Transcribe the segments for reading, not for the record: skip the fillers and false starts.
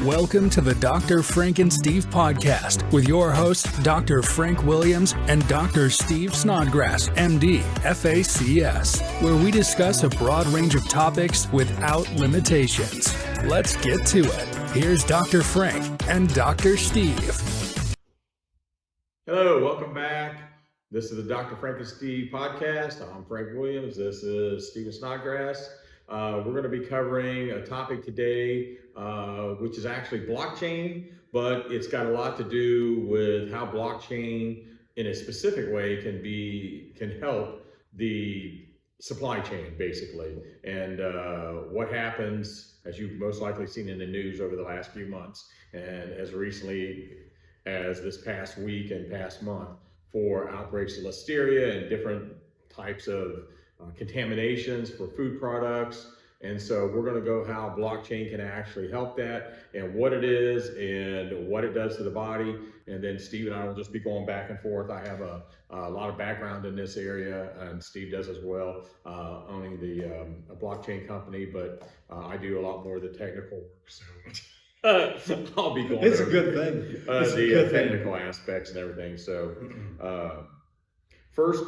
Welcome to the DrFrankenSteve podcast with your hosts, Dr. Frank Williams and Dr. Steve Snodgrass, MD, FACS, where we discuss a broad range of topics without limitations. Let's get to it. Here's Dr. Frank and Dr. Steve. Hello, welcome back. This is the DrFrankenSteve podcast. I'm Frank Williams. This is Steve Snodgrass. We're going to be covering a topic today, which is actually blockchain, but it's got a lot to do with how blockchain in a specific way can help the supply chain, basically. And what happens, as you've most likely seen in the news over the last few months, and as recently as this past week and past month, for outbreaks of Listeria and different types of contaminations for food products. And so we're going to go how blockchain can actually help that and what it is and what it does to the body. And then Steve and I will just be going back and forth. I have a lot of background in this area, and Steve does as well, owning a blockchain company, but I do a lot more of the technical work. So I'll be going It's over a good thing. the technical aspects and everything. So first,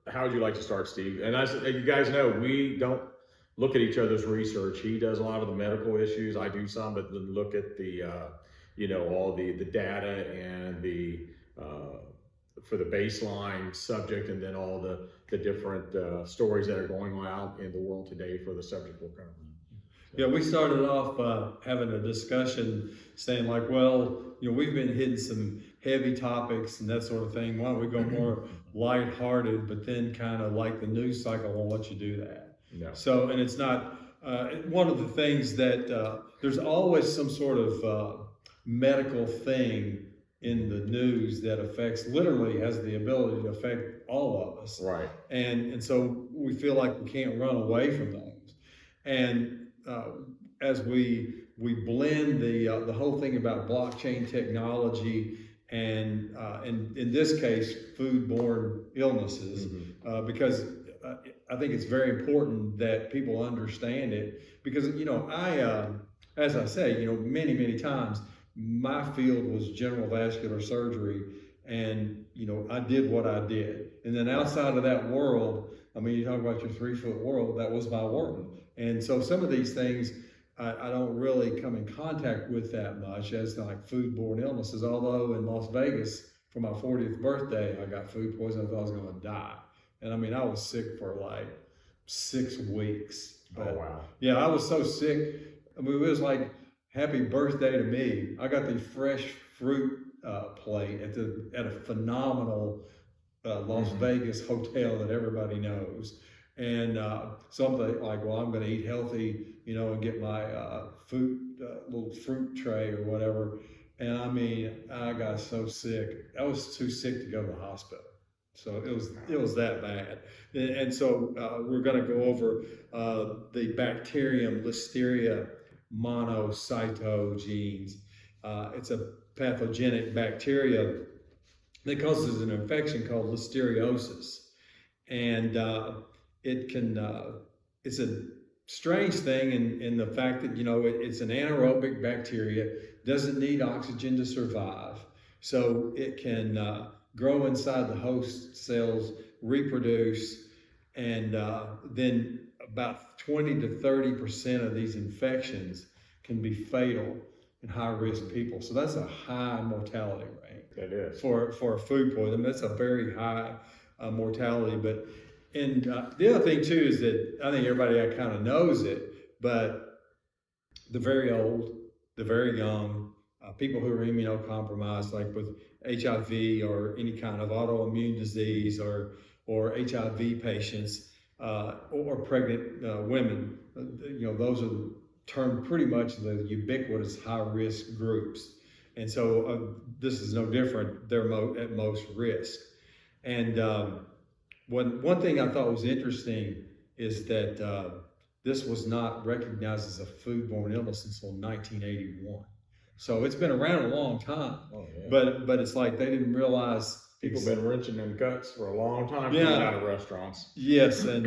how would you like to start, Steve? And as you guys know, we don't look at each other's research. He does a lot of the medical issues. I do some, but look at the, all the data and for the baseline subject, and then all the different stories that are going on out in the world today for the subject we're covering. Yeah, we started off having a discussion saying like, well, we've been hitting some heavy topics and that sort of thing. Why don't we go more lighthearted, but then kind of like the news cycle won't let you do that. No. So, and it's not, one of the things that there's always some sort of medical thing in the news that literally has the ability to affect all of us. Right. And so we feel like we can't run away from those. And as we blend the whole thing about blockchain technology and in this case, foodborne illnesses, because I think it's very important that people understand it, because, as I say, many times my field was general vascular surgery, and, I did what I did. And then outside of that world, you talk about your 3-foot world, that was my world. And so some of these things I don't really come in contact with that much, as like foodborne illnesses, although in Las Vegas for my 40th birthday, I got food poisoning. I thought I was going to die. And I was sick for like 6 weeks. But, oh, wow. Yeah, I was so sick. It was like happy birthday to me. I got the fresh fruit plate at a phenomenal Las Vegas hotel that everybody knows. And something like, well, I'm going to eat healthy, and get my little fruit tray or whatever. And I got so sick. I was too sick to go to the hospital. So it was that bad. And so we're going to go over the bacterium Listeria monocytogenes. It's a pathogenic bacteria that causes an infection called listeriosis. And it's a strange thing in the fact that, it's an anaerobic bacteria, doesn't need oxygen to survive. So it can grow inside the host cells, reproduce, and then about 20 to 30% of these infections can be fatal in high-risk people. So that's a high mortality rate. That is. For a food poisoning. That's a very high mortality. And the other thing too is that I think everybody kind of knows it, but the very old, the very young, people who are immunocompromised, like with HIV or any kind of autoimmune disease, or HIV patients, or pregnant women, those are termed pretty much the ubiquitous high-risk groups. And so this is no different. They're at most risk. And one thing I thought was interesting is that this was not recognized as a foodborne illness until 1981. So it's been around a long time. Oh, yeah. But it's like they didn't realize. People have been wrenching them guts for a long time coming out of restaurants. Yes, and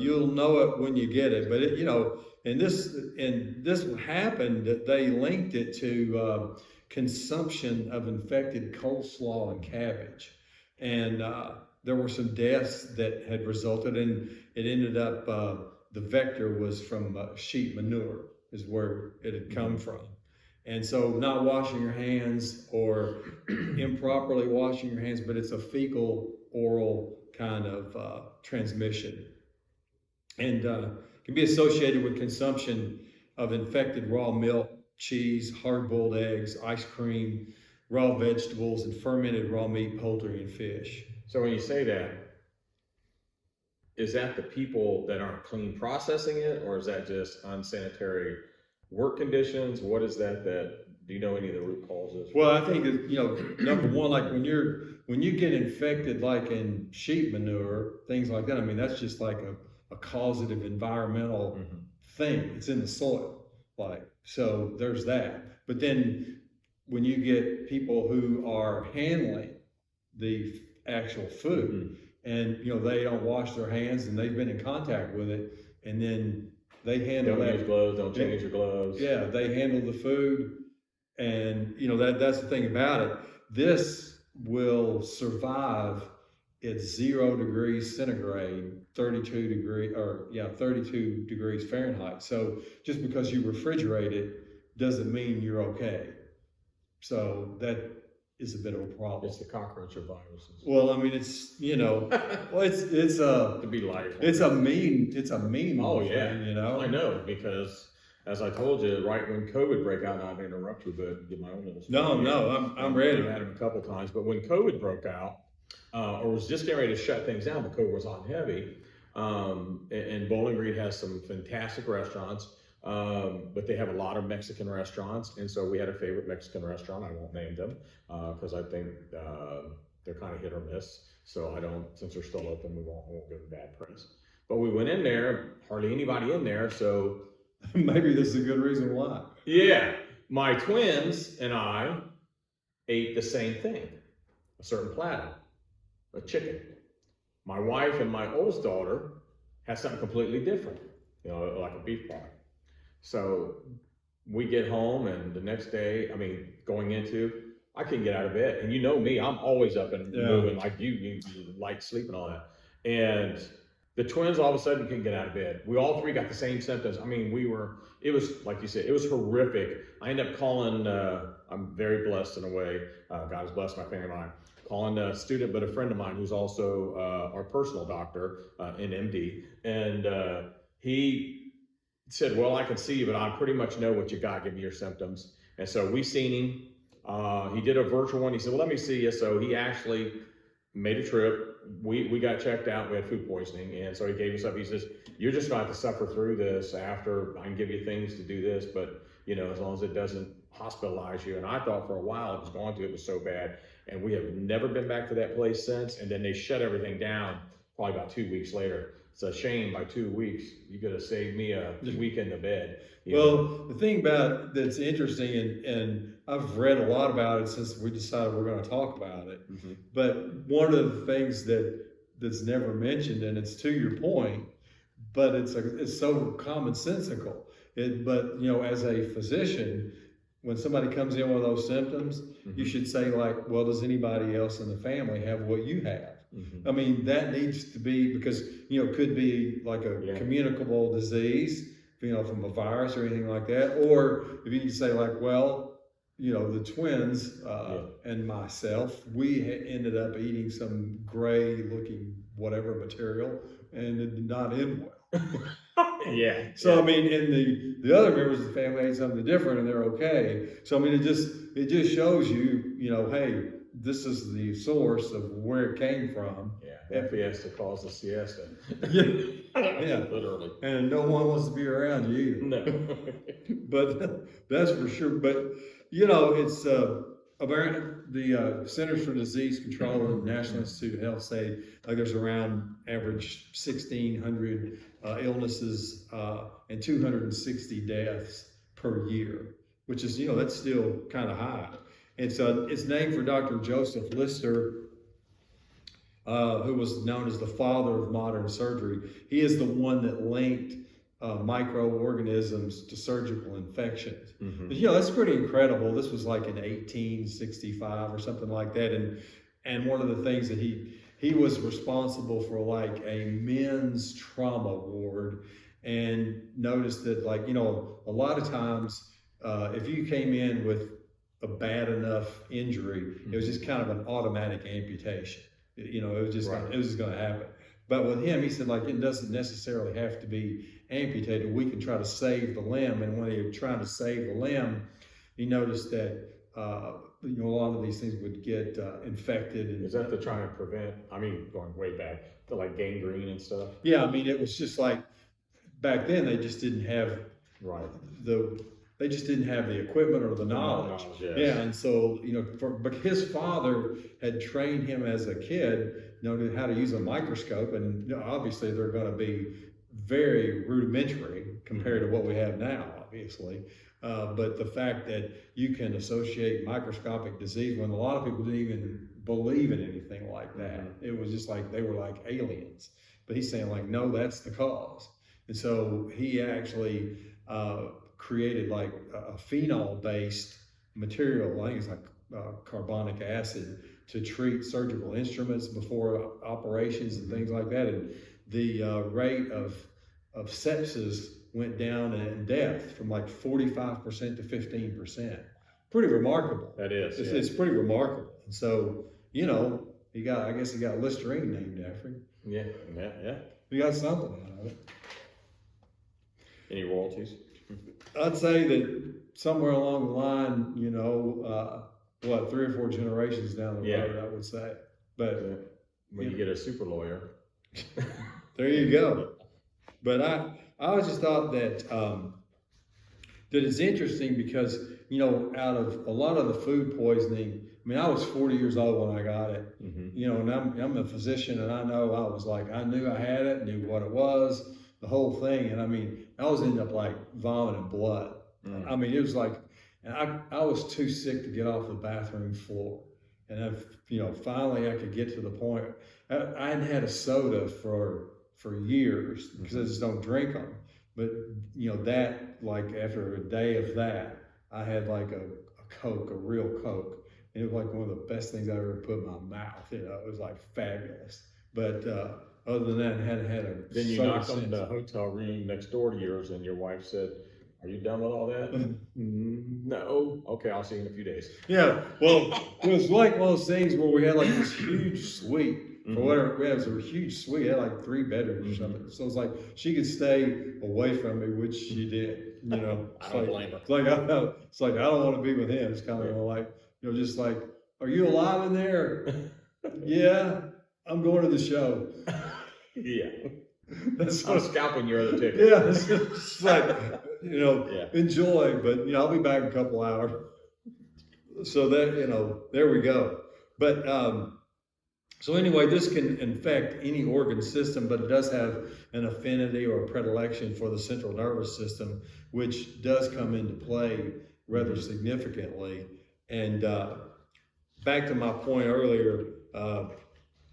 you'll know it when you get it. But and this happened that they linked it to consumption of infected coleslaw and cabbage, and there were some deaths that had resulted, and it ended up the vector was from sheep manure is where it had come from. And so not washing your hands or improperly washing your hands, but it's a fecal oral kind of transmission. And can be associated with consumption of infected raw milk, cheese, hard-boiled eggs, ice cream, raw vegetables, and fermented raw meat, poultry, and fish. So when you say that, is that the people that aren't clean processing it, or is that just unsanitary work conditions? What is that? Do you know any of the root causes? Well, I think that, number one, like when you get infected, like in sheep manure, things like that. I mean, that's just like a causative environmental thing. It's in the soil, so there's that. But then when you get people who are handling the actual food, and they don't wash their hands and they've been in contact with it, and then they handle don't use gloves, don't change your gloves. Yeah, they handle the food, and that's the thing about it. This will survive at 0 degrees centigrade, 32 degrees Fahrenheit. So just because you refrigerate it doesn't mean you're okay. So that is a bit of a problem. It's the cockroach of viruses. Well, I mean, it's it's to be light. It's a mean. Oh yeah, thing, I know, because as I told you, right when COVID broke out, not to interrupt you, but give my own little story. No, I'm ready. I've had them a couple times, but when COVID broke out, or was just getting ready to shut things down, but COVID was on heavy, and Bowling Green has some fantastic restaurants. But they have a lot of Mexican restaurants, and so we had a favorite Mexican restaurant. I won't name them because I think they're kind of hit or miss. So since they're still open, we won't give them bad press. But we went in there, hardly anybody in there. So maybe this is a good reason why. Yeah, my twins and I ate the same thing, a certain platter, a chicken. My wife and my oldest daughter had something completely different, like a beef pie. So we get home, and the next day, I couldn't get out of bed. And you know me, I'm always up and moving like you like sleep and all that. And the twins all of a sudden couldn't get out of bed. We all three got the same symptoms. I mean, it was, like you said, it was horrific. I ended up calling, I'm very blessed in a way, God has blessed my family and I, calling a student, but a friend of mine who's also our personal doctor, in MD. And he said, well, I can see you, but I pretty much know what you got. Give me your symptoms. And so we seen him. He did a virtual one. He said, well, let me see you. So he actually made a trip. We got checked out. We had food poisoning. And so he gave us up. He says, you're just going to have to suffer through this after. I can give you things to do this, but as long as it doesn't hospitalize you. And I thought for a while it was going to. It was so bad. And we have never been back to that place since. And then they shut everything down probably about 2 weeks later. It's a shame by 2 weeks, you could have saved me a week in the bed. Well, the thing about it that's interesting, and I've read a lot about it since we decided we're going to talk about it, but one of the things that's never mentioned, and it's to your point, but it's so commonsensical. But as a physician, when somebody comes in with those symptoms, you should say well, does anybody else in the family have what you have? I mean, that needs to be, because, it could be like a communicable disease, from a virus or anything like that. Or if you need to say the twins and myself, we ended up eating some gray looking whatever material, and it did not end well. So, I mean, and the other members of the family ate something different and they're okay. So, I mean, it just shows you, hey, this is the source of where it came from. Yeah, fiesta caused the siesta. Literally. And no one wants to be around you either. No. But that's for sure. But, it's the Centers for Disease Control and National Institute of Health say there's around average 1,600 illnesses and 260 deaths per year, which is, that's still kind of high. It's named for Dr. Joseph Lister, who was known as the father of modern surgery. He is the one that linked microorganisms to surgical infections. Mm-hmm. You know, that's pretty incredible. This was like in 1865 or something like that. And one of the things that he was responsible for like a men's trauma ward, and noticed that, like, you know, a lot of times if you came in with a bad enough injury, it was just kind of an automatic amputation. You know, it was just Right. it was just going to happen. But with him, he said, like, it doesn't necessarily have to be amputated. We can try to save the limb. And when they were trying to save the limb, he noticed that you know, a lot of these things would get infected. And Is that to try to prevent? I mean, going way back to like gangrene and stuff. yeah, I mean, it was just like back then they just didn't have Right. they just didn't have the equipment or the knowledge. Yes. Yeah, and so, you know, but his father had trained him as a kid, you know, how to use a microscope, and you know, obviously they're going to be very rudimentary compared to what we have now, obviously. But the fact that you can associate microscopic disease when a lot of people didn't even believe in anything like that. It was just like they were like aliens. But he's saying, like, no, that's the cause. And so he actually created like a phenol-based material, I think it's like carbonic acid, to treat surgical instruments before operations and things like that. And the rate of sepsis went down in death from like 45% to 15%. Pretty remarkable. That is. It's pretty remarkable. And so, you know, I guess he got Listeria named after him. Yeah. He got something out of it. Any royalties? I'd say that somewhere along the line, you know, 3 or 4 generations down the road, I would say. But when you get a super lawyer, there you go. But I always just thought that that it's interesting because, you know, out of a lot of the food poisoning, I mean, I was 40 years old when I got it, you know, and I'm a physician, and I know I was like, I knew I had it, knew what it was, the whole thing. And I mean, I was ending up like vomiting blood. I mean, it was like, and I was too sick to get off the bathroom floor. And you know, finally I could get to the point. I hadn't had a soda for years because I just don't drink them. But, you know, that, like, after a day of that, I had like a Coke, a real Coke. And it was like one of the best things I ever put in my mouth. You know, it was like fabulous. But other than that, I hadn't had a then you soda knocked on since. the hotel room next door to yours, and your wife said, "Are you done with all that?" No. Okay, I'll see you in a few days. Yeah, well, it was like one of those things where we had like this huge suite. For whatever, it was a huge suite. It had like 3 bedrooms or something. So it's like she could stay away from me, which she did. You know, I don't blame her. It's like I don't want to be with him. It's kind of like, you know, just like, are you alive in there? Yeah, I'm going to the show. Yeah. That's I'm scalping your other ticket. Yeah, it's just like, you know, enjoy, but, you know, I'll be back in a couple hours. So that, you know, there we go. But so anyway, this can infect any organ system, but it does have an affinity or a predilection for the central nervous system, which does come into play rather significantly. And back to my point earlier,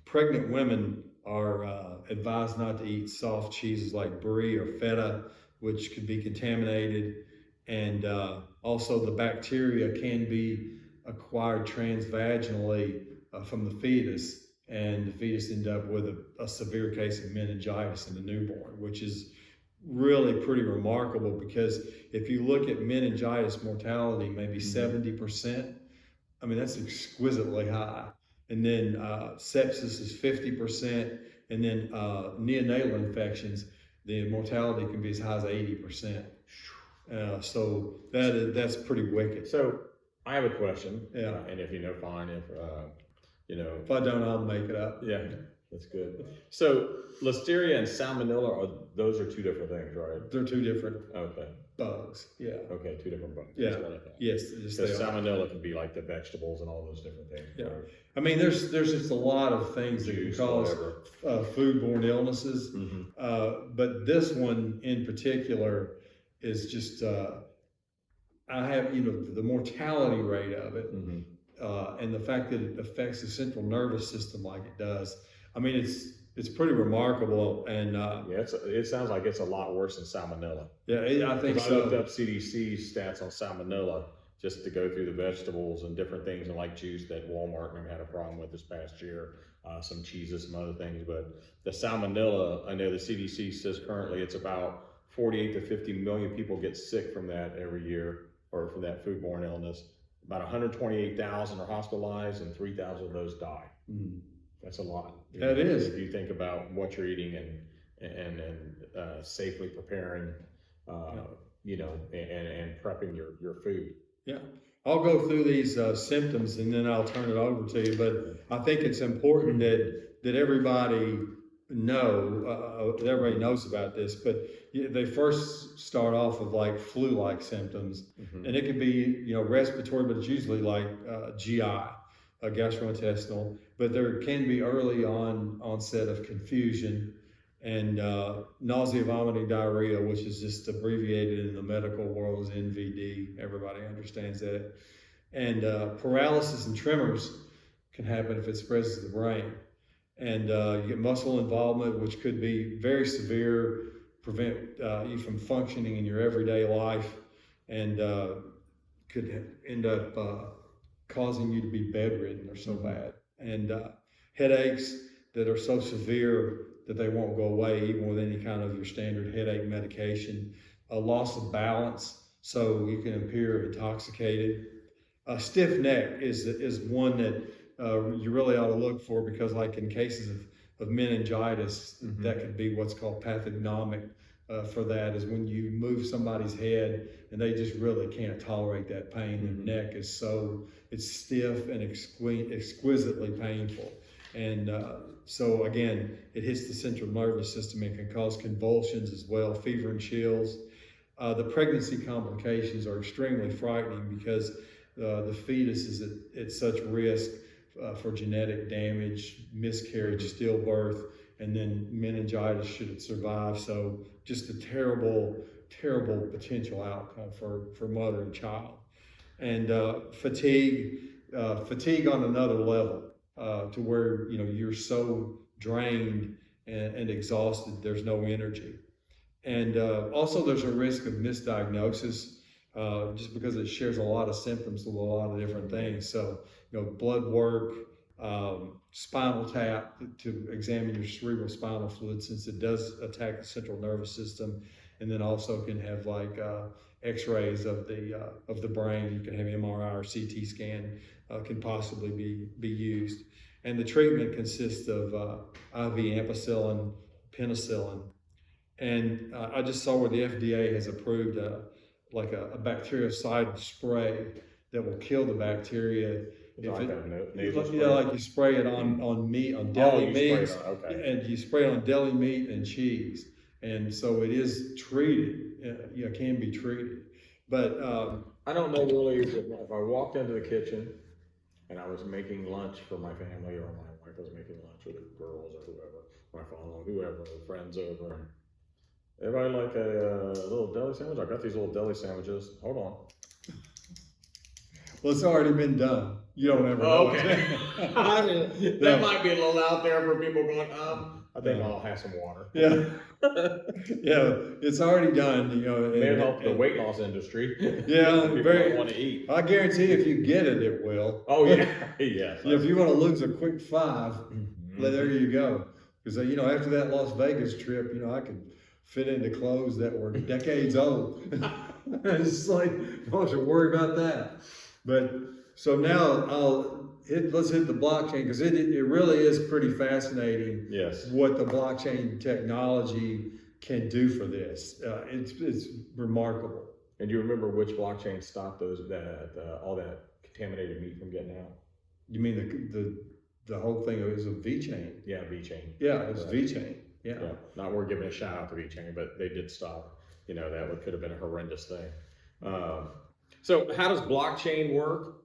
pregnant women are advised not to eat soft cheeses like brie or feta, which could be contaminated. And also the bacteria can be acquired transvaginally from the fetus, and the fetus end up with a severe case of meningitis in the newborn, which is really pretty remarkable, because if you look at meningitis mortality, maybe 70%, I mean, that's exquisitely high. And then sepsis is 50%, and then neonatal infections, the mortality can be as high as 80%. So that's pretty wicked. So I have a question. Yeah. And if you know, fine. If you know, if I don't, I'll make it up. Yeah, that's good. So Listeria and Salmonella those are 2 different things, right? They're 2 different bugs. Yeah. Okay, 2 different bugs. Yeah. Yes. Because Salmonella can be like the vegetables and all those different things. Yeah. Right? I mean, there's just a lot of things that can cause foodborne illnesses, but this one in particular is just I have, you know, the mortality rate of it, and the fact that it affects the central nervous system like it does. I mean, it's pretty remarkable. And Yeah, it sounds like it's a lot worse than salmonella. yeah, I think I looked so. up CDC stats on salmonella just to go through the vegetables and different things, and like juice that Walmart had a problem with this past year, some cheeses, some other things. But the salmonella, I know the CDC says currently it's about 48 to 50 million people get sick from that every year, or from that foodborne illness. About 128,000 are hospitalized, and 3,000 of those die. Mm. That's a lot. That is. If you think about what you're eating and safely preparing, and prepping your food. Yeah, I'll go through these symptoms and then I'll turn it over to you. But I think it's important that everybody everybody knows about this. But they first start off with like flu-like symptoms, and it can be respiratory, but it's usually like GI, gastrointestinal. But there can be early onset of confusion and nausea, vomiting, diarrhea, which is just abbreviated in the medical world as NVD. Everybody understands that. And paralysis and tremors can happen if it spreads to the brain. And you get muscle involvement, which could be very severe, prevent you from functioning in your everyday life, and could end up causing you to be bedridden or so bad. And headaches that are so severe that they won't go away even with any kind of your standard headache medication. A loss of balance, so you can appear intoxicated. A stiff neck is one that you really ought to look for, because like in cases of meningitis, that could be what's called pathognomic for that, is when you move somebody's head and they just really can't tolerate that pain. Their neck is it's stiff and exquisitely painful. And so again, it hits the central nervous system and can cause convulsions as well, fever and chills. The pregnancy complications are extremely frightening, because the fetus is at such risk for genetic damage, miscarriage, stillbirth, and then meningitis should it survive. So just a terrible, terrible potential outcome for mother and child. And fatigue on another level, to where you're so drained and exhausted, there's no energy. And also there's a risk of misdiagnosis, just because it shares a lot of symptoms with a lot of different things. So blood work, spinal tap to examine your cerebral spinal fluid, since it does attack the central nervous system. And then also can have like x-rays of the brain. You can have MRI or CT scan can possibly be used. And the treatment consists of IV ampicillin, penicillin. And I just saw where the FDA has approved a bactericidal spray that will kill the bacteria. Like you spray it on meat, on deli meats, and you spray it on deli meat and cheese. And so it is treated, can be treated. But I don't know really if I walked into the kitchen and I was making lunch for my family, or my wife was making lunch with the girls or whoever, my father, whoever, friends over, and everybody like a little deli sandwich? I got these little deli sandwiches. Hold on. Well, it's already been done. You don't ever know. Okay. That might be a little out there for people going, I think I'll have some water. Yeah. Yeah, it's already done. May help the weight loss industry. Yeah, people want to eat. I guarantee if you get it, it will. Oh yeah, yes. If you want to lose a quick 5, there you go. Because after that Las Vegas trip, I could fit into clothes that were decades old. It's like, I don't have to worry about that. But so now let's hit the blockchain, because it really is pretty fascinating. Yes. What the blockchain technology can do for this. It's remarkable. And do you remember which blockchain stopped all that contaminated meat from getting out? You mean the whole thing was a VeChain? Yeah, VeChain. Yeah, it was VeChain. Yeah. Not we're giving a shout out to VeChain, but they did stop. That could have been a horrendous thing. So how does blockchain work?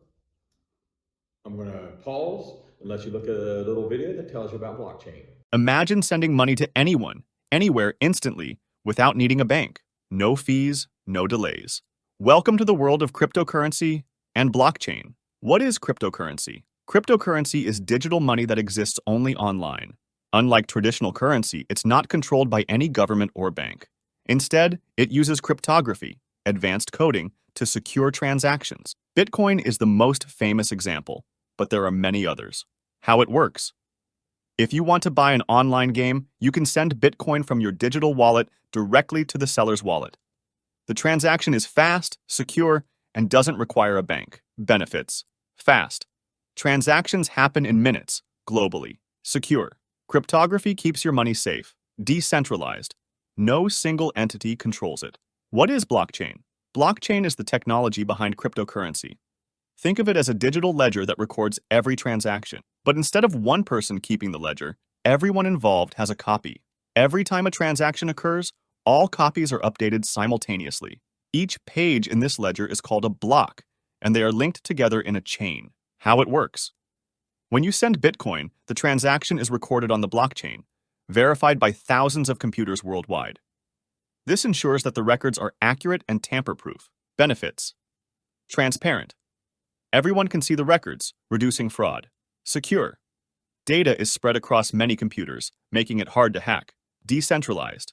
I'm going to pause and let you look at a little video that tells you about blockchain. Imagine sending money to anyone, anywhere, instantly, without needing a bank. No fees, no delays. Welcome to the world of cryptocurrency and blockchain. What is cryptocurrency? Cryptocurrency is digital money that exists only online. Unlike traditional currency, it's not controlled by any government or bank. Instead, it uses cryptography, advanced coding, to secure transactions. Bitcoin is the most famous example, but there are many others. How it works. If you want to buy an online game, you can send Bitcoin from your digital wallet directly to the seller's wallet. The transaction is fast, secure, and doesn't require a bank. Benefits. Fast. Transactions happen in minutes, globally. Secure. Cryptography keeps your money safe. Decentralized. No single entity controls it. What is blockchain? Blockchain is the technology behind cryptocurrency. Think of it as a digital ledger that records every transaction. But instead of one person keeping the ledger, everyone involved has a copy. Every time a transaction occurs, all copies are updated simultaneously. Each page in this ledger is called a block, and they are linked together in a chain. How it works. When you send Bitcoin, the transaction is recorded on the blockchain, verified by thousands of computers worldwide. This ensures that the records are accurate and tamper-proof. Benefits. Transparent. Everyone can see the records, reducing fraud. Secure. Data is spread across many computers, making it hard to hack. Decentralized.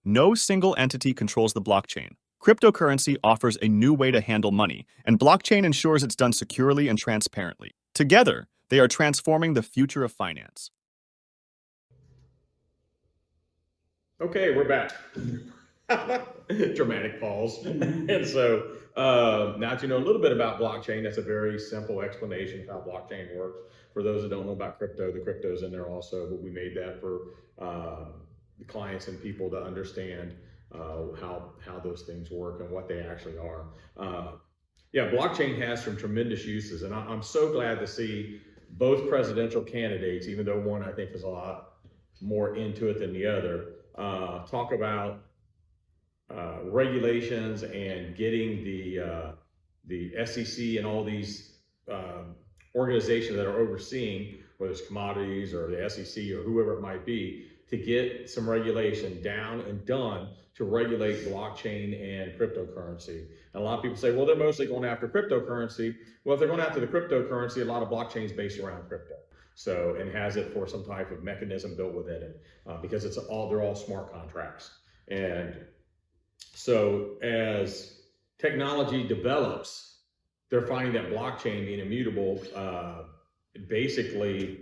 No single entity controls the blockchain. Cryptocurrency offers a new way to handle money, and blockchain ensures it's done securely and transparently. Together, they are transforming the future of finance. Okay, we're back. Dramatic pause. And so now that you know a little bit about blockchain, that's a very simple explanation of how blockchain works. For those that don't know about crypto, the crypto's in there also, but we made that for the clients and people to understand how those things work and what they actually are. Yeah, blockchain has some tremendous uses, and I'm so glad to see both presidential candidates, even though one I think is a lot more into it than the other, talk about regulations and getting the SEC and all these organizations that are overseeing, whether it's commodities or the SEC or whoever it might be, to get some regulation down and done to regulate blockchain and cryptocurrency. And a lot of people say, well, they're mostly going after cryptocurrency. Well, if they're going after the cryptocurrency, a lot of blockchain is based around crypto. So, and has it for some type of mechanism built within it, because they're all smart contracts. And so as technology develops, they're finding that blockchain being immutable basically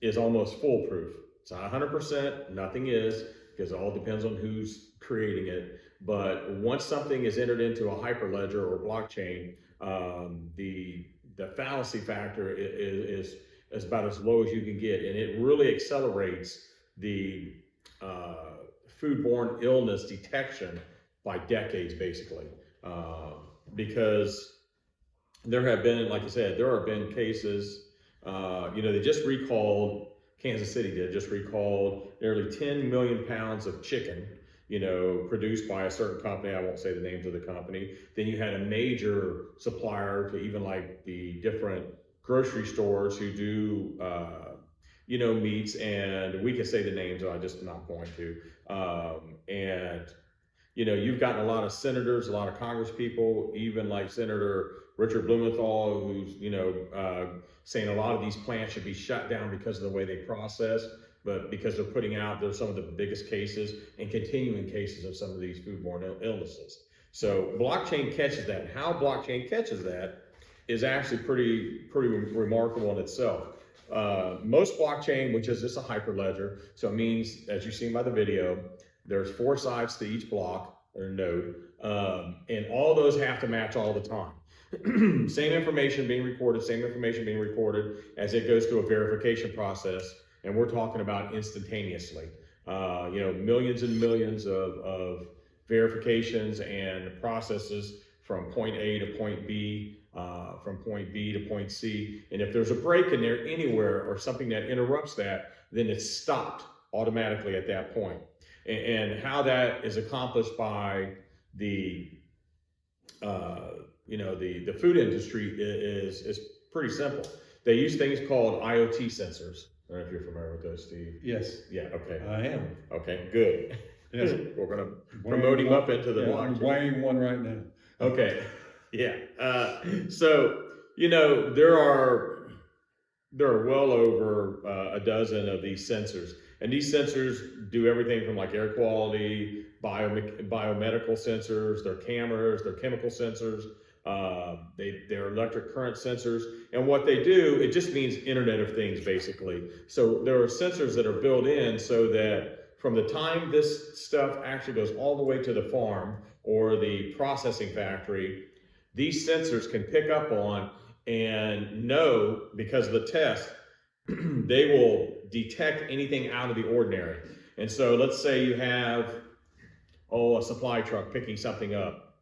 is almost foolproof. It's not 100%, nothing is, because it all depends on who's creating it. But once something is entered into a hyperledger or blockchain, the fallacy factor is about as low as you can get, and it really accelerates the foodborne illness detection by decades, basically, because there have been, like I said, there have been cases. They just recalled. Kansas City just recalled nearly 10 million pounds of chicken, produced by a certain company. I won't say the names of the company. Then you had a major supplier to even like the different grocery stores who do, meats, and we can say the names, I'm just not going to. You've gotten a lot of senators, a lot of Congress people, even like Senator Richard Blumenthal, who's, saying a lot of these plants should be shut down because of the way they process, but because they're putting out, there's some of the biggest cases and continuing cases of some of these foodborne illnesses. So blockchain catches that. And how blockchain catches that is actually pretty remarkable in itself. Most blockchain, which is just a hyperledger, so it means, as you've seen by the video, there's 4 sides to each block or node, and all those have to match all the time. Same information being recorded as it goes through a verification process, and we're talking about instantaneously. Millions and millions of verifications and processes from point A to point B, from point B to point C. And if there's a break in there anywhere or something that interrupts that, then it's stopped automatically at that point. And how that is accomplished by the food industry is pretty simple. They use things called IoT sensors. I don't know if you're familiar with those, Steve. Yes. Yeah. Okay. I am. Okay. Good. Yes. We're going to promote him up into the blockchain. I'm wearing one right now. Okay. Yeah. So there are there are well over a dozen of these sensors. And these sensors do everything from like air quality, biomedical sensors, their cameras, their chemical sensors, they're electric current sensors. And what they do, it just means Internet of Things, basically. So there are sensors that are built in so that from the time this stuff actually goes all the way to the farm or the processing factory, these sensors can pick up on and know, because of the test, they will detect anything out of the ordinary. And so let's say you have, a supply truck picking something up.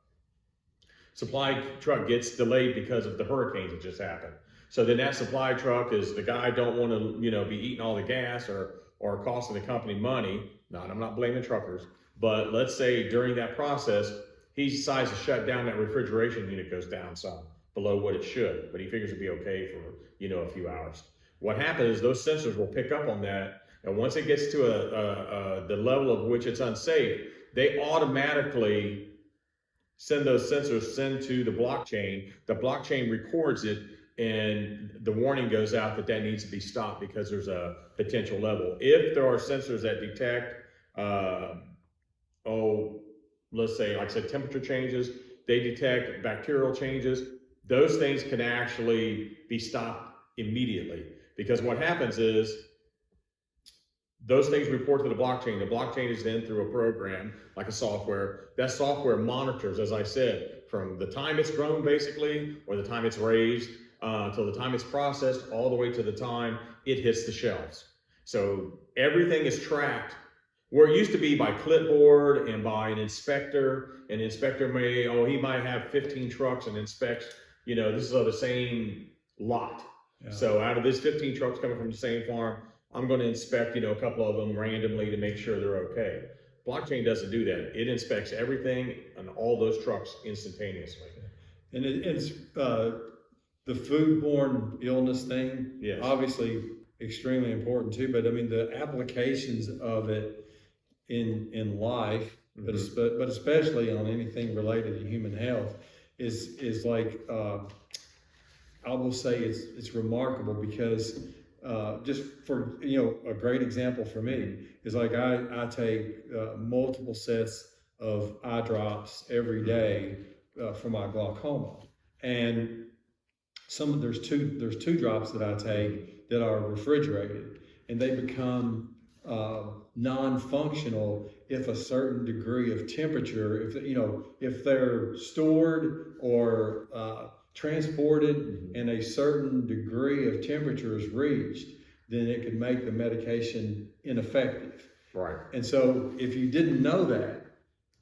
Supply truck gets delayed because of the hurricanes that just happened. So then that supply truck is, the guy don't want to, be eating all the gas or costing the company money. No, I'm not blaming truckers, but let's say during that process, he decides to shut down, that refrigeration unit goes down some below what it should, but he figures it'd be okay for, a few hours. What happens is those sensors will pick up on that, and once it gets to the level of which it's unsafe, they automatically send those sensors to the blockchain. The blockchain records it, and the warning goes out that that needs to be stopped because there's a potential level. If there are sensors that detect, let's say, like I said, temperature changes, they detect bacterial changes, those things can actually be stopped immediately. Because what happens is those things report to the blockchain. The blockchain is then through a program, like a software. That software monitors, as I said, from the time it's grown, basically, or the time it's raised, till the time it's processed, all the way to the time it hits the shelves. So everything is tracked. Where it used to be by clipboard and by an inspector may, he might have 15 trucks and inspects, this is of the same lot. Yeah. So out of this 15 trucks coming from the same farm, I'm going to inspect, a couple of them randomly to make sure they're okay. Blockchain doesn't do that. It inspects everything and all those trucks instantaneously. And it's the foodborne illness thing, yes, obviously extremely important too, but I mean, the applications of it in life, mm-hmm, but especially on anything related to human health is like, I will say it's remarkable because just for, a great example for me is like I take multiple sets of eye drops every day for my glaucoma, and there's two drops that I take that are refrigerated, and they become non-functional if a certain degree of temperature, if they're stored or transported and a certain degree of temperature is reached, then it could make the medication ineffective. Right. And so if you didn't know that,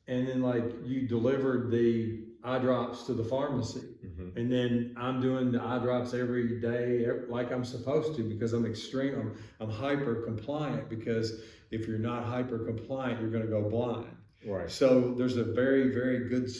and then like you delivered the eye drops to the pharmacy, mm-hmm, and then I'm doing the eye drops every day like I'm supposed to, because I'm hyper compliant, because if you're not hyper compliant, you're going to go blind. Right. So there's a very, very good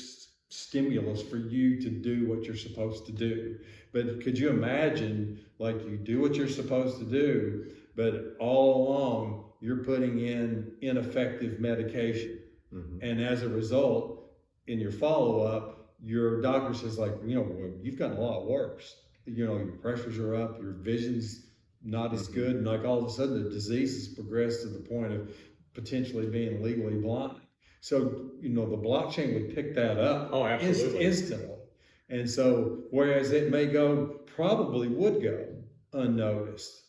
stimulus for you to do what you're supposed to do. But could you imagine, like, you do what you're supposed to do, but all along you're putting in ineffective medication, mm-hmm, and as a result, in your follow-up, your doctor says, like, you've gotten a lot worse. Your pressures are up, your vision's not as good, and like all of a sudden the disease has progressed to the point of potentially being legally blind. So, the blockchain would pick that up instantly. And so, whereas it probably would go unnoticed,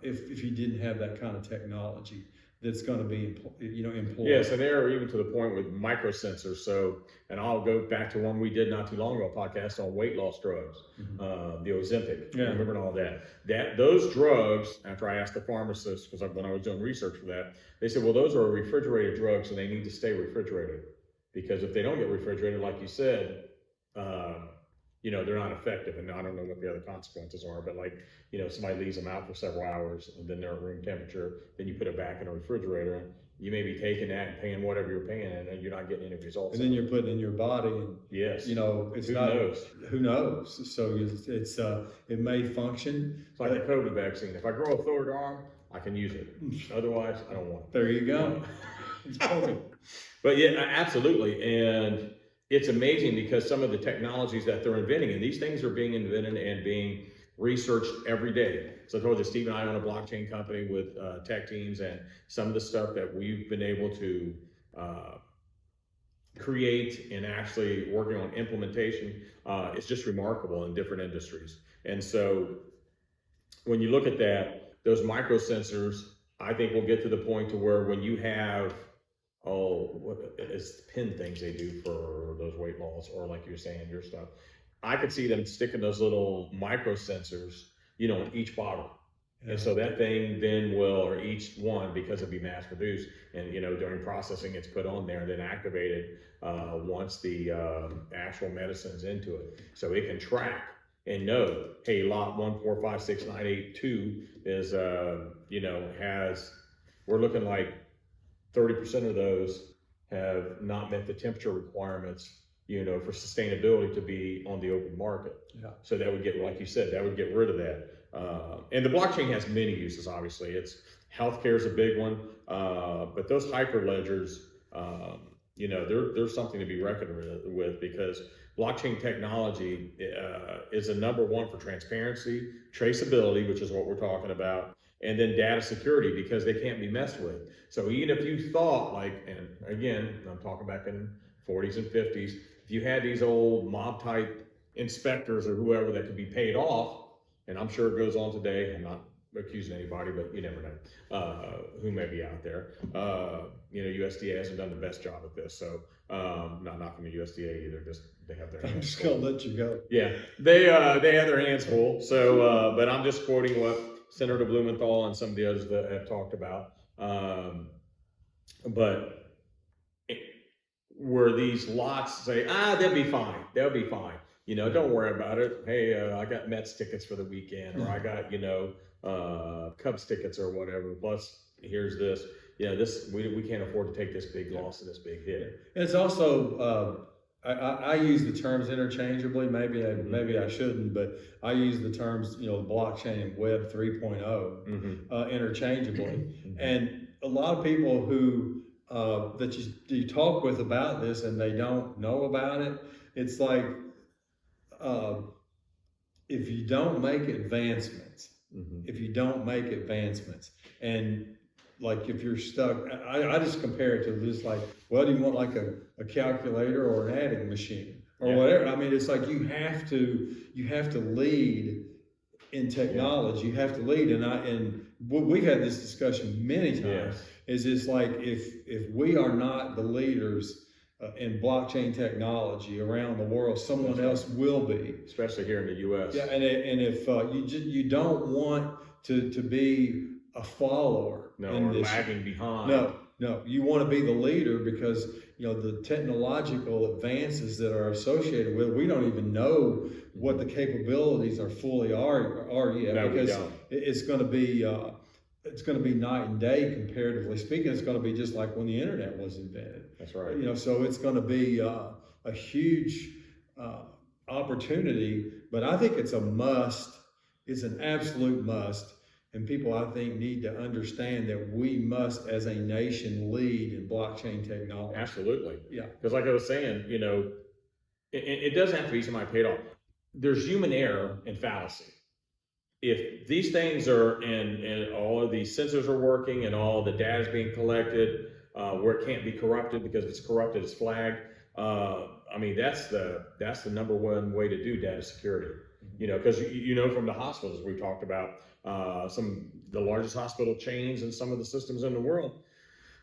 if you didn't have that kind of technology that's going to be, employed. Yes, and they're even to the point with microsensors. So, and I'll go back to one we did not too long ago, a podcast on weight loss drugs, mm-hmm, the Ozempic, yeah, remember all that. Those drugs, after I asked the pharmacist, because when I was doing research for that, they said, well, those are refrigerated drugs and they need to stay refrigerated, because if they don't get refrigerated, like you said, they're not effective. And I don't know what the other consequences are, but like, somebody leaves them out for several hours and then they're at room temperature, then you put it back in a refrigerator, you may be taking that and paying whatever you're paying, and you're not getting any results. And then you're putting it in your body, and yes, who knows? So it may function. It's like a COVID vaccine. If I grow a third arm, I can use it. Otherwise, I don't want it. There you go. It's perfect. But yeah, absolutely. And it's amazing because some of the technologies that they're inventing, and these things are being invented and being researched every day. So I told you, Steve and I own a blockchain company with tech teams, and some of the stuff that we've been able to create and actually working on implementation is just remarkable in different industries. And so when you look at that, those micro sensors, I think we'll get to the point to where when you have, what is pin things they do for those weight loss, or like you're saying, your stuff, I could see them sticking those little micro sensors, in each bottle. Yeah. And so that thing then will, or each one, because it'll be mass produced, and during processing it's put on there and then activated once the actual medicine's into it. So it can track and know, hey, lot 1456982 is, we're looking like 30% of those have not met the temperature requirements, for sustainability to be on the open market. Yeah. So that would get, like you said, that would get rid of that. And the blockchain has many uses, obviously. It's healthcare is a big one, but those hyperledgers, there's something to be reckoned with, because blockchain technology is a number one for transparency, traceability, which is what we're talking about, and then data security, because they can't be messed with. So even if you thought and again, I'm talking back in 40s and 50s, if you had these old mob type inspectors or whoever that could be paid off, and I'm sure it goes on today, I'm not accusing anybody, but you never know who may be out there. USDA hasn't done the best job at this, so not knocking the USDA either. Just they have their hands I'm just gonna let you go. Yeah, they have their hands full. So, but I'm just quoting what Senator Blumenthal and some of the others that have talked about. Where these lots say, they'll be fine. They'll be fine. Don't worry about it. Hey, I got Mets tickets for the weekend, or I got, Cubs tickets or whatever. Plus, here's this. We can't afford to take this big loss and this big hit. And it's also, I use the terms interchangeably. Maybe I shouldn't, but I use the terms, blockchain and Web 3.0 interchangeably. And a lot of people who that you talk with about this and they don't know about it, it's like, if you don't make advancements, and like if you're stuck, I just compare it to just like, well, do you want like a calculator or an adding machine or whatever? I mean, it's like you have to lead in technology. You have to lead, and we've had this discussion many times. Yes. Is it's like if we are not the leaders in blockchain technology around the world, someone else will be, especially here in the U.S. Yeah, and if you don't want to be a follower, or lagging behind. No, you want to be the leader, because the technological advances that are associated with it, we don't even know what the capabilities are fully are yet. No, because we don't. It's going to be night and day, comparatively speaking. It's going to be just like when the internet was invented. That's right. So it's going to be a huge opportunity, but I think it's a must. It's an absolute must. And people, I think, need to understand that we must, as a nation, lead in blockchain technology. Absolutely. Yeah. Because like I was saying, it doesn't have to be somebody paid off. There's human error and fallacy. If these things are, and all of these sensors are working and all the data is being collected, where it can't be corrupted, because if it's corrupted, it's flagged. That's the number one way to do data security. Because from the hospitals, we talked about the largest hospital chains and some of the systems in the world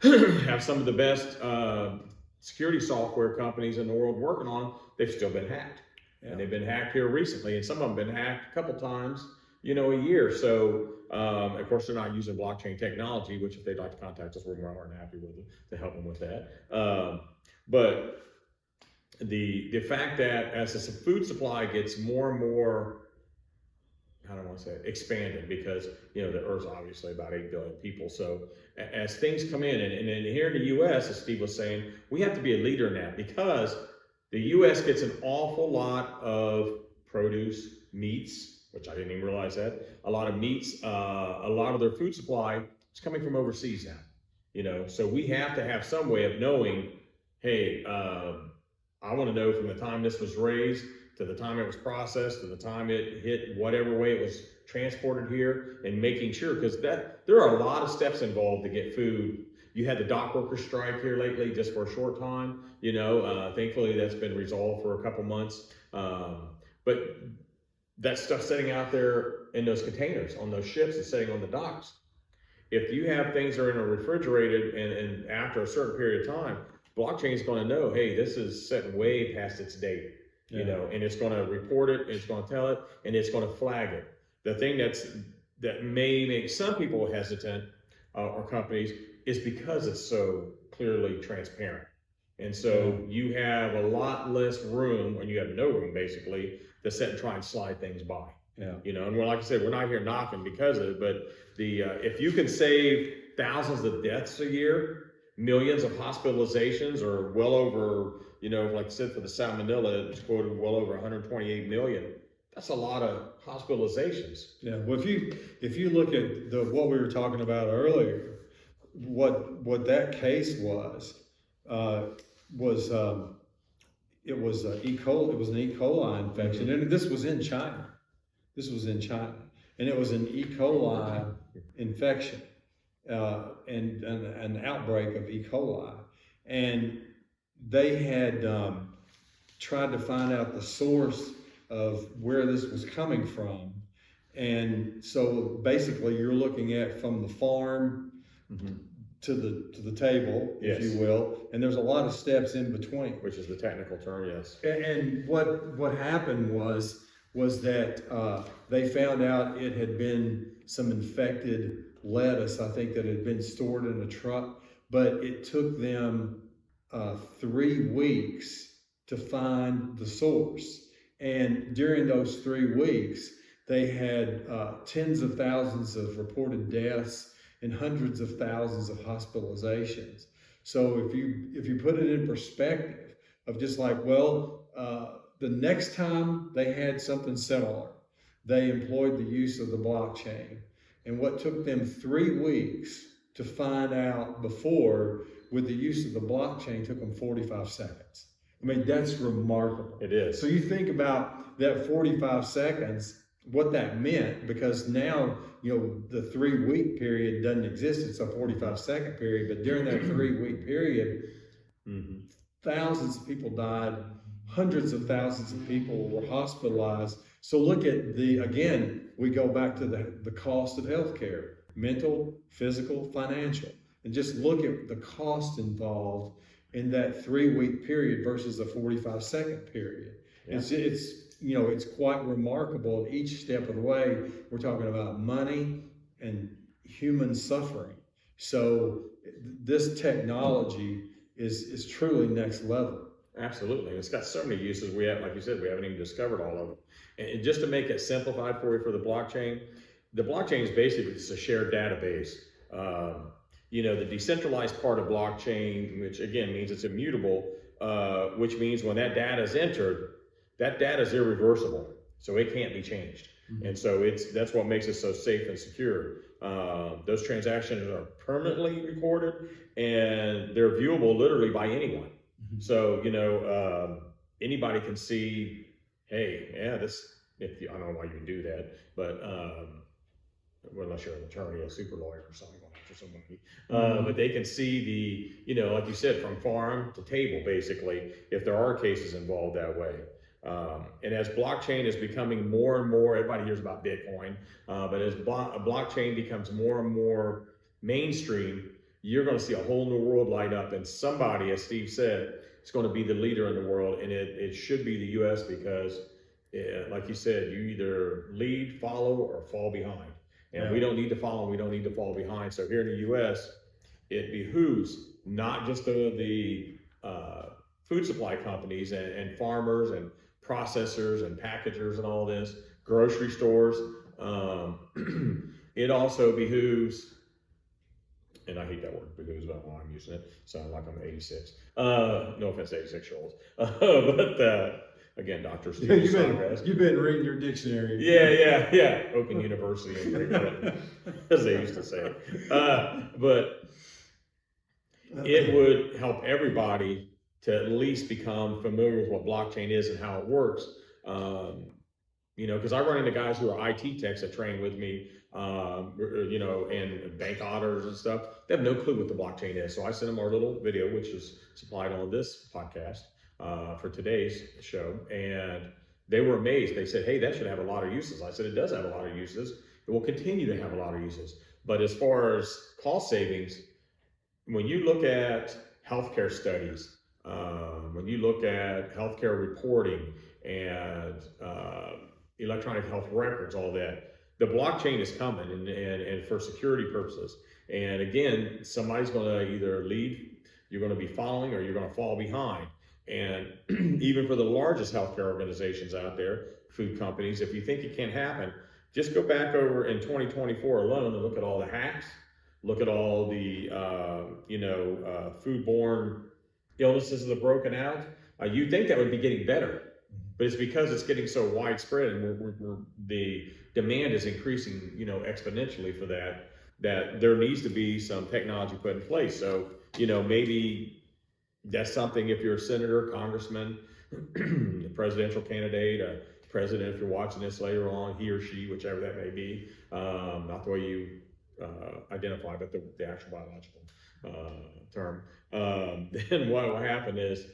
have some of the best security software companies in the world working on. They've still been hacked, and they've been hacked here recently, and some of them have been hacked a couple times, a year. So of course they're not using blockchain technology, which if they'd like to contact us, we're more than happy with it to help them with that. But the fact that as the food supply gets more and more, I don't want to say expanded, because the Earth's obviously about 8 billion people. So as things come in, and here in the U.S., as Steve was saying, we have to be a leader in that, because the U.S. gets an awful lot of produce, meats, which I didn't even realize that, a lot of meats, a lot of their food supply is coming from overseas now. So we have to have some way of knowing, hey, I want to know from the time this was raised to the time it was processed, to the time it hit whatever way it was transported here, and making sure, because there are a lot of steps involved to get food. You had the dock workers strike here lately, just for a short time. Thankfully that's been resolved for a couple months. But that stuff sitting out there in those containers on those ships and sitting on the docks. If you have things that are in a refrigerated and after a certain period of time, blockchain is going to know, hey, this is setting way past its date, and it's going to report it, it's going to tell it, and it's going to flag it. The thing that may make some people hesitant or companies is because it's so clearly transparent. And so you have a lot less room, or you have no room basically, to sit and try and slide things by. And like I said, we're not here knocking because of it, but if you can save thousands of deaths a year, millions of hospitalizations, or well over, like I said, for the salmonella, it's quoted well over 128 million. That's a lot of hospitalizations. Yeah. Well, if you look at what we were talking about earlier, what that case was it was an E. coli infection, and this was in China. And it was an E. coli infection, and an outbreak of E. coli. And they had tried to find out the source of where this was coming from. And so basically you're looking at from the farm to the table, if you will, and there's a lot of steps in between. Which is the technical term, yes. And what happened was that they found out it had been some infected lettuce, I think, that had been stored in a truck, but it took them 3 weeks to find the source. And during those 3 weeks, they had tens of thousands of reported deaths and hundreds of thousands of hospitalizations. So if you put it in perspective of just like, the next time they had something similar, they employed the use of the blockchain. And what took them 3 weeks to find out before, with the use of the blockchain, took them 45 seconds. I mean, that's remarkable. It is. So you think about that 45 seconds, what that meant, because now, the 3 week period doesn't exist. It's a 45-second period. But during that 3 week period, thousands of people died, hundreds of thousands of people were hospitalized. So look at again, we go back to the cost of healthcare, mental, physical, financial, and just look at the cost involved in that 3 week period versus a 45-second period. Yeah. It's quite remarkable at each step of the way. We're talking about money and human suffering. So this technology is truly next level. Absolutely. It's got so many uses. We have, like you said, we haven't even discovered all of them. And just to make it simplified for you for the blockchain is basically just a shared database. The decentralized part of blockchain, which again means it's immutable, which means when that data is entered, that data is irreversible, so it can't be changed. And so that's what makes it so safe and secure. Those transactions are permanently recorded, and they're viewable literally by anyone. So anybody can see, hey, yeah, I don't know why you would do that, but unless you're an attorney, a super lawyer or something like that, or somebody. But they can see like you said, from farm to table, basically, if there are cases involved that way. And as blockchain is becoming more and more, everybody hears about Bitcoin, but as blockchain becomes more and more mainstream, you're going to see a whole new world light up, and somebody, as Steve said, is going to be the leader in the world, and it should be the U.S. because, like you said, you either lead, follow, or fall behind. And we don't need to follow, and we don't need to fall behind. So here in the U.S., it behooves not just the food supply companies and farmers and processors and packagers and all this, grocery stores. It also behooves, and I hate that word, behooves, but I'm using it, sound like I'm 86. No offense to 86-year-olds. But again, Dr. Steve Snodgrass. You've been reading your dictionary. Yeah. Open University in Great Britain, as they used to say. But it would help everybody to at least become familiar with what blockchain is and how it works. Because I run into guys who are IT techs that train with me, and bank auditors and stuff. They have no clue what the blockchain is. So I sent them our little video, which is supplied on this podcast for today's show. And they were amazed. They said, hey, that should have a lot of uses. I said, it does have a lot of uses. It will continue to have a lot of uses. But as far as cost savings, when you look at healthcare studies, when you look at healthcare reporting and electronic health records, all that, the blockchain is coming and for security purposes. And again, somebody's going to either lead, you're going to be following, or you're going to fall behind. And even for the largest healthcare organizations out there, food companies, if you think it can't happen, just go back over in 2024 alone and look at all the hacks, look at all the foodborne illnesses that are broken out. You'd think that would be getting better, but it's because it's getting so widespread and the demand is increasing, exponentially for that there needs to be some technology put in place. So, maybe that's something, if you're a senator, congressman, a presidential candidate, a president, if you're watching this later on, he or she, whichever that may be, not the way you identify, but the actual biological term, then what will happen is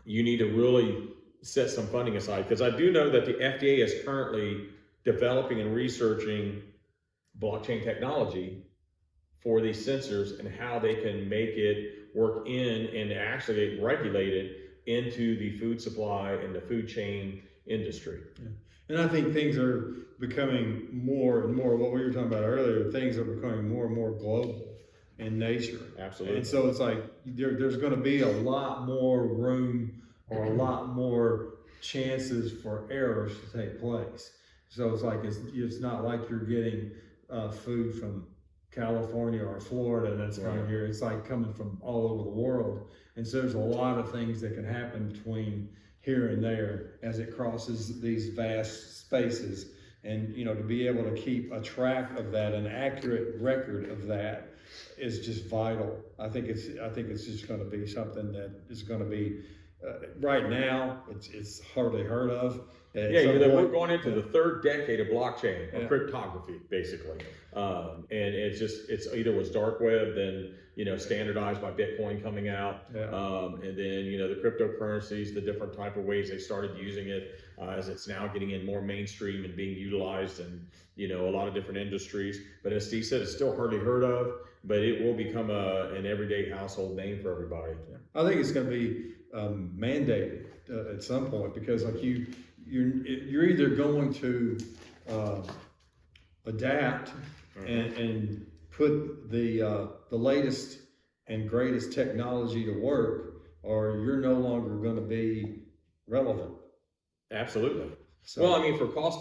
you need to really set some funding aside, because I do know that the FDA is currently developing and researching blockchain technology for these sensors and how they can make it work in and actually regulate it into the food supply and the food chain industry. Yeah. And I think things are becoming more and more, what we were talking about earlier, things are becoming more and more global in nature. Absolutely. And so it's like there's going to be a lot more room or a lot more chances for errors to take place. So it's like it's not like you're getting food from California or Florida and that's coming here. It's like coming from all over the world. And so there's a lot of things that can happen between here and there as it crosses these vast spaces. And to be able to keep a track of that, an accurate record of that, is just vital. I think it's just going to be something that is going to be right now. It's hardly heard of. We're going into the third decade of blockchain, or cryptography, basically. And it's either was dark web, then standardized by Bitcoin coming out, and then the cryptocurrencies, the different type of ways they started using it, as it's now getting in more mainstream and being utilized in a lot of different industries. But as Steve said, it's still hardly heard of, but it will become an everyday household name for everybody. I think it's going to be mandated at some point, because like you're either going to adapt and put the latest and greatest technology to work, or you're no longer going to be relevant. Absolutely. So, well, I mean, for the cost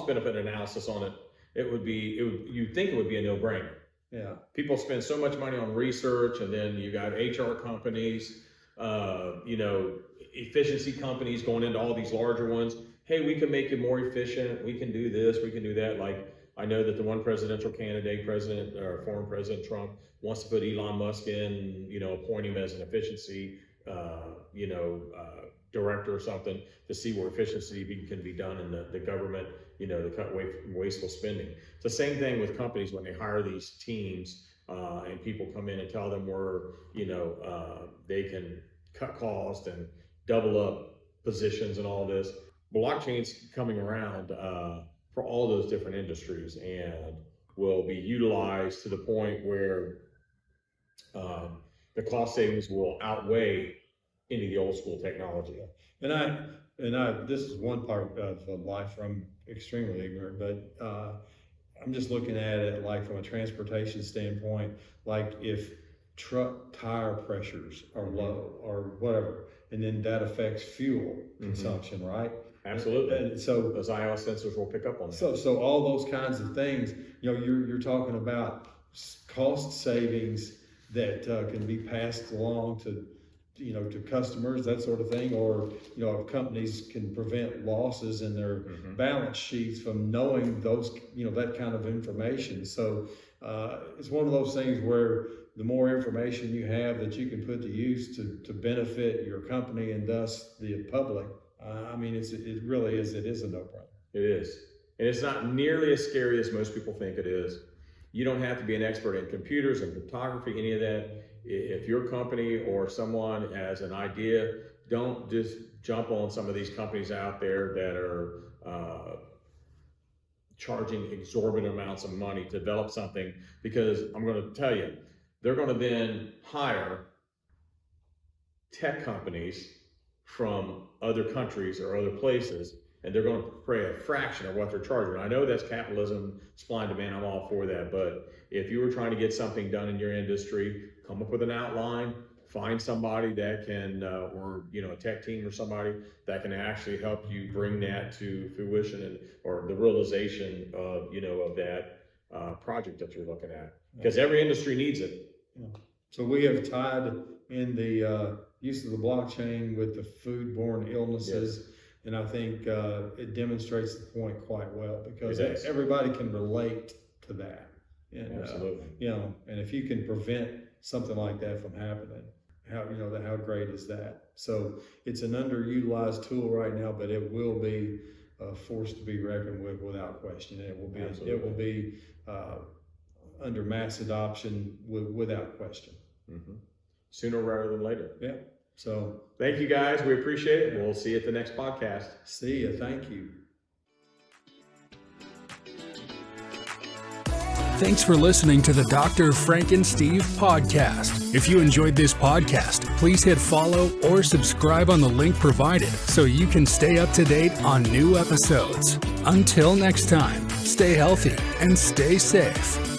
benefit analysis on it, you'd think it would be a no-brainer. Yeah. People spend so much money on research, and then you got HR companies, efficiency companies going into all these larger ones. Hey, we can make it more efficient. We can do this. We can do that. Like, I know that the one presidential candidate, former President Trump, wants to put Elon Musk in, appoint him as an efficiency, director or something, to see where efficiency can be done in the government, to cut away from wasteful spending. It's the same thing with companies when they hire these teams and people come in and tell them they can cut costs and double up positions and all this. Blockchain's coming around for all those different industries and will be utilized to the point where the cost savings will outweigh any of the old school technology. And I this is one part of life where I'm extremely ignorant, but I'm just looking at it like from a transportation standpoint, like if truck tire pressures are low or whatever, and then that affects fuel consumption, right? Absolutely. And so those iOS sensors will pick up on that. So all those kinds of things, you're talking about cost savings that can be passed along to customers, that sort of thing, or companies can prevent losses in their balance sheets from knowing those that kind of information. So it's one of those things where the more information you have that you can put to use to benefit your company and thus the public, I mean, it really is. It is a no-brainer. It is. And it's not nearly as scary as most people think it is. You don't have to be an expert in computers and cryptography, any of that. If your company or someone has an idea, don't just jump on some of these companies out there that are charging exorbitant amounts of money to develop something, because I'm going to tell you, they're going to then hire tech companies from other countries or other places, and they're going to pay a fraction of what they're charging. I know that's capitalism, supply and demand, I'm all for that, but if you were trying to get something done in your industry, come up with an outline, find somebody that can, or a tech team or somebody that can actually help you bring that to fruition or the realization of, of that project that you're looking at. Because every industry needs it. Yeah. So we have tied in the use of the blockchain with the foodborne illnesses. Yes. And I think it demonstrates the point quite well, because everybody can relate to that. And, absolutely. And if you can prevent something like that from happening, how great is that? So it's an underutilized tool right now, but it will be a force to be reckoned with without question. And it will be under mass adoption without question. Mm-hmm. Sooner rather than later. Yeah. So thank you guys. We appreciate it. We'll see you at the next podcast. See you. Thank you. Thanks for listening to the DrFrankenSteve podcast. If you enjoyed this podcast, please hit follow or subscribe on the link provided so you can stay up to date on new episodes. Until next time, stay healthy and stay safe.